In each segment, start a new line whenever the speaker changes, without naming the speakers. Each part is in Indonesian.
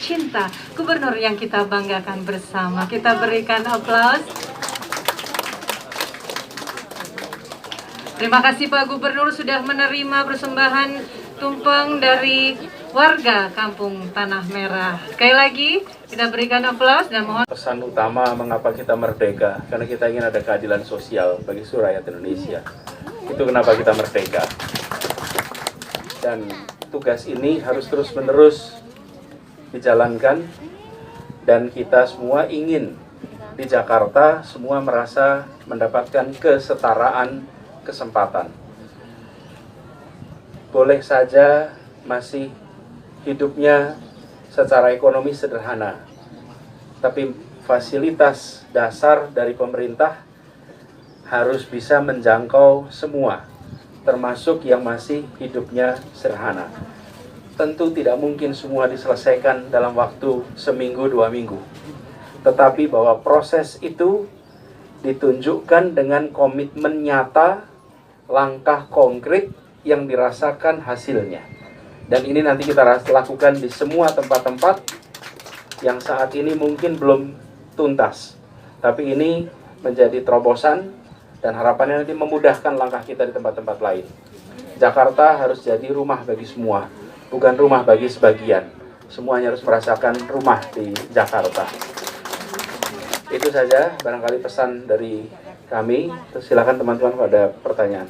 tercinta, gubernur yang kita banggakan bersama. Kita berikan aplaus. Terima kasih Pak Gubernur sudah menerima persembahan tumpeng dari warga Kampung Tanah Merah. Sekali lagi kita berikan aplaus dan mohon.
Pesan utama mengapa kita merdeka, karena kita ingin ada keadilan sosial bagi seluruh rakyat Indonesia. Itu kenapa kita merdeka. Dan tugas ini harus terus-menerus dijalankan, dan kita semua ingin di Jakarta semua merasa mendapatkan kesetaraan kesempatan. Boleh saja masih hidupnya secara ekonomi sederhana, tapi fasilitas dasar dari pemerintah harus bisa menjangkau semua, termasuk yang masih hidupnya sederhana. Tentu tidak mungkin semua diselesaikan dalam waktu seminggu, 2 minggu. Tetapi bahwa proses itu ditunjukkan dengan komitmen nyata, langkah konkret yang dirasakan hasilnya. Dan ini nanti kita lakukan di semua tempat-tempat yang saat ini mungkin belum tuntas. Tapi ini menjadi terobosan dan harapannya nanti memudahkan langkah kita di tempat-tempat lain. Jakarta harus jadi rumah bagi semua, bukan rumah bagi sebagian. Semuanya harus merasakan rumah di Jakarta. Itu saja barangkali pesan dari kami. Terus silakan teman-teman kalau ada pertanyaan.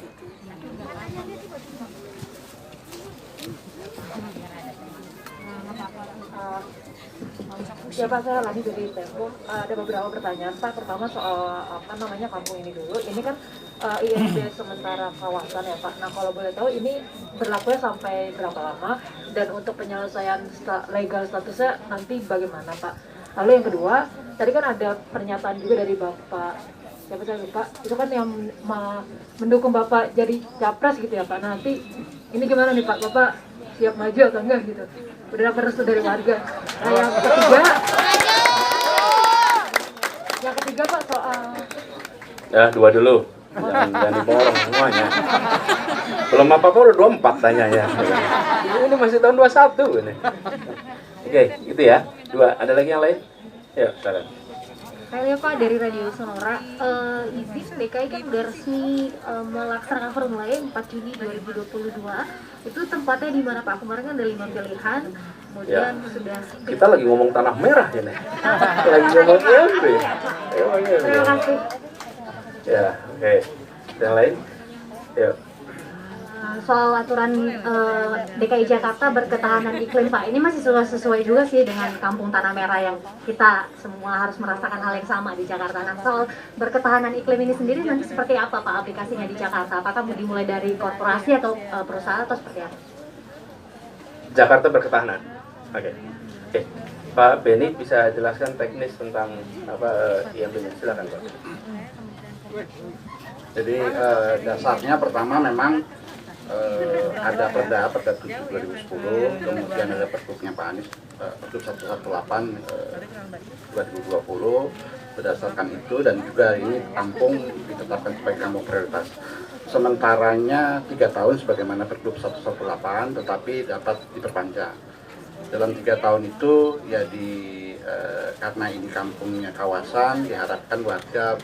Ya Pak, saya lagi dari Tempo. Ada beberapa pertanyaan Pak. Pertama soal kampung ini dulu. Ini kan ISD sementara kawasan ya Pak. Nah kalau boleh tahu ini berlakunya sampai berapa lama, dan untuk penyelesaian legal statusnya nanti bagaimana Pak? Lalu yang kedua, tadi kan ada pernyataan juga dari Bapak, siapa saya lupa, itu kan yang mendukung Bapak jadi capres gitu ya Pak. Nah, nanti ini gimana nih Pak, Bapak siap maju atau enggak gitu? Udah dapat restu dari warga. Nah yang ketiga Pak soal...
Ya, 2 dulu. Jangan diborong semuanya. Belum apa-apa udah 24 tanyanya. Ini masih tahun 21 ini. Oke, gitu ya. 2, ada lagi yang lain? Yuk, silakan.
Saya Pak dari Radio Sonora, DKI kan udah resmi melaksanakan Formula E 4 Juni 2022. Itu tempatnya di mana Pak? Kemarin kan ada 5 pilihan, kemudian ya. Sudah.
Kita lagi ngomong Tanah Merah ya nih. Lagi ngomong IMB.
Terima kasih.
Ya, oke. Yang lain? Yuk.
Soal aturan DKI Jakarta berketahanan iklim Pak, ini masih sesuai juga sih dengan Kampung Tanah Merah yang kita semua harus merasakan hal yang sama di Jakarta. Nah soal berketahanan iklim ini sendiri nanti seperti apa Pak aplikasinya di Jakarta? Apakah mau dimulai dari korporasi atau perusahaan atau seperti apa?
Jakarta berketahanan. Oke. Pak Beni bisa jelaskan teknis tentang apa IMB-nya? Silakan Pak.
Jadi dasarnya pertama memang ada Perda 7 2010, kemudian ada Pergubnya Pak Anies, Pergub 118 2020. Berdasarkan itu dan juga ini kampung ditetapkan sebagai kampung prioritas. Sementaranya 3 tahun sebagaimana Pergub 118, tetapi dapat diperpanjang. Dalam 3 tahun itu ya karena ini kampungnya kawasan, diharapkan warga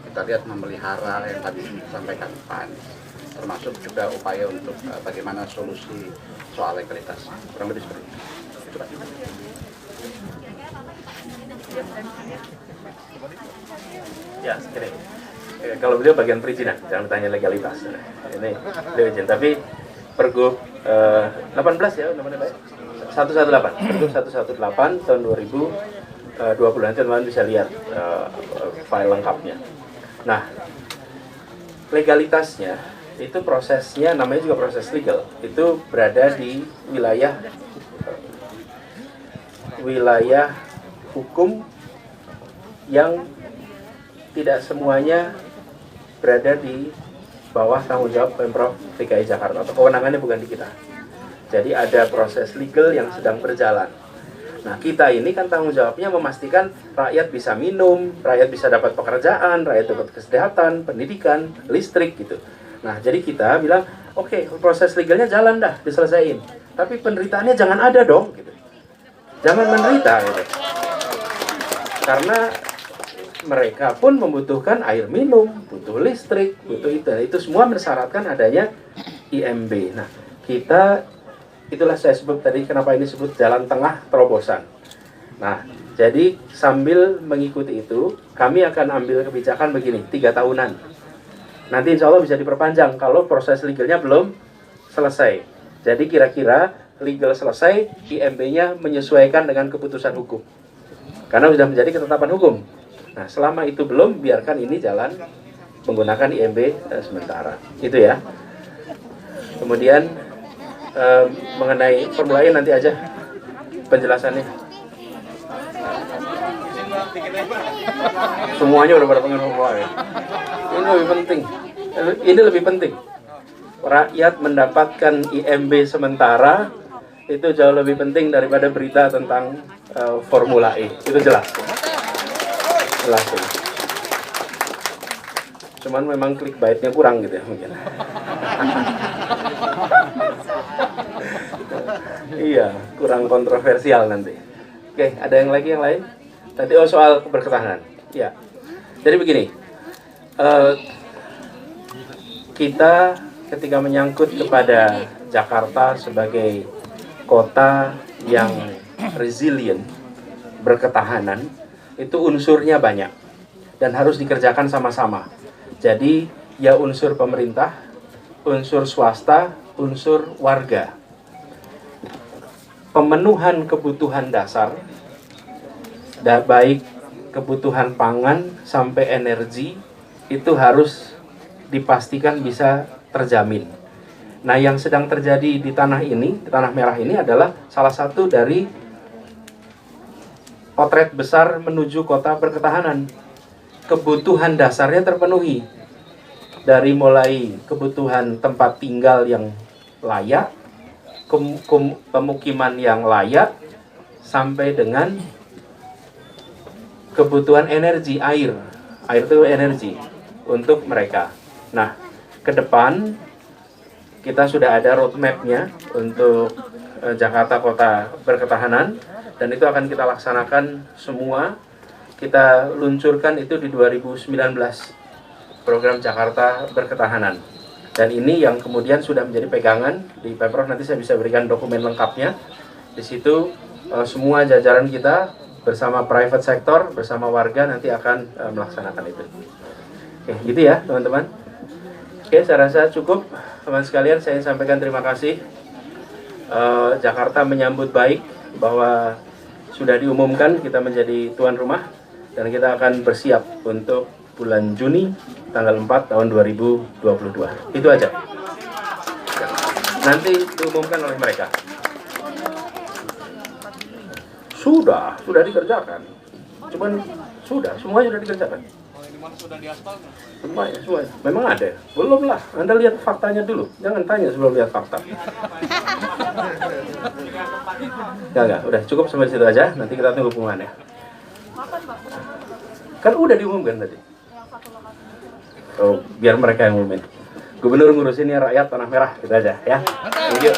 kita lihat memelihara yang tadi disampaikan Pak Anies, termasuk juga upaya untuk bagaimana solusi soal legalitas. Kurang lebih seperti itu.
Ya, ini. Kalau beliau bagian perizinan, jangan bertanya legalitas. Ini beliau izin, tapi Pergub 18 ya, namanya Pak. 118, Pergub 118 tahun 2020. Nanti teman-teman bisa lihat file lengkapnya. Nah, legalitasnya itu prosesnya namanya juga proses legal. Itu berada di wilayah hukum yang tidak semuanya berada di bawah tanggung jawab Pemprov DKI Jakarta, atau kewenangannya bukan di kita. Jadi ada proses legal yang sedang berjalan. Nah, kita ini kan tanggung jawabnya memastikan rakyat bisa minum, rakyat bisa dapat pekerjaan, rakyat dapat kesehatan, pendidikan, listrik gitu. Nah, jadi kita bilang, oke, proses legalnya jalan dah, diselesaikan. Tapi penderitaannya jangan ada dong gitu. Jangan menderita gitu. Karena mereka pun membutuhkan air minum, butuh listrik, butuh itu. Itu semua mensyaratkan adanya IMB. Nah, kita, itulah saya sebut tadi kenapa ini disebut jalan tengah terobosan. Nah, jadi sambil mengikuti itu, kami akan ambil kebijakan begini, 3 tahunan. Nanti insya Allah bisa diperpanjang kalau proses legalnya belum selesai. Jadi kira-kira legal selesai, IMB-nya menyesuaikan dengan keputusan hukum. Karena sudah menjadi ketetapan hukum. Nah, selama itu belum, biarkan ini jalan menggunakan IMB sementara. Itu ya. Kemudian mengenai Formula E nanti aja penjelasannya. Semuanya udah pada pengen Formula E. Ini lebih penting. Ini lebih penting. Rakyat mendapatkan IMB sementara itu jauh lebih penting daripada berita tentang Formula E. Itu jelas. Jelas. Cuman memang clickbait-nya kurang gitu ya mungkin. Iya, kurang kontroversial nanti. Oke, ada yang lain? Tadi soal keberketahanan. Ya. Jadi begini. Kita ketika menyangkut kepada Jakarta sebagai kota yang resilient, berketahanan, itu unsurnya banyak dan harus dikerjakan sama-sama. Jadi ya unsur pemerintah, unsur swasta, unsur warga. Pemenuhan kebutuhan dasar, baik kebutuhan pangan sampai energi, itu harus dipastikan bisa terjamin. Nah, yang sedang terjadi di tanah ini, di Tanah Merah ini adalah salah satu dari potret besar menuju kota berketahanan. Kebutuhan dasarnya terpenuhi. Dari mulai kebutuhan tempat tinggal yang layak, pemukiman yang layak, sampai dengan kebutuhan energi, air. Air itu energi untuk mereka. Nah, ke depan kita sudah ada roadmap-nya untuk Jakarta Kota Berketahanan, dan itu akan kita laksanakan semua. Kita luncurkan itu di 2019, program Jakarta Berketahanan. Dan ini yang kemudian sudah menjadi pegangan di Pemprov. Nanti saya bisa berikan dokumen lengkapnya. Di situ semua jajaran kita bersama private sector, bersama warga nanti akan melaksanakan itu. Oke, gitu ya teman-teman. Oke, saya rasa cukup. Teman sekalian, saya sampaikan terima kasih. Jakarta menyambut baik bahwa sudah diumumkan kita menjadi tuan rumah, dan kita akan bersiap untuk bulan Juni tanggal 4 tahun 2022. Itu aja. Nanti diumumkan oleh mereka. Sudah dikerjakan. Cuman semuanya sudah dikerjakan. Semuanya. Memang ada. Belum lah. Anda lihat faktanya dulu. Jangan tanya sebelum lihat fakta. Enggak. Udah cukup sampai situ aja. Nanti kita tunggu pengumumannya. Kan udah diumumkan tadi. Oh, biar mereka yang umumin. Gubernur ngurusinnya rakyat Tanah Merah, gitu aja ya. Thank you.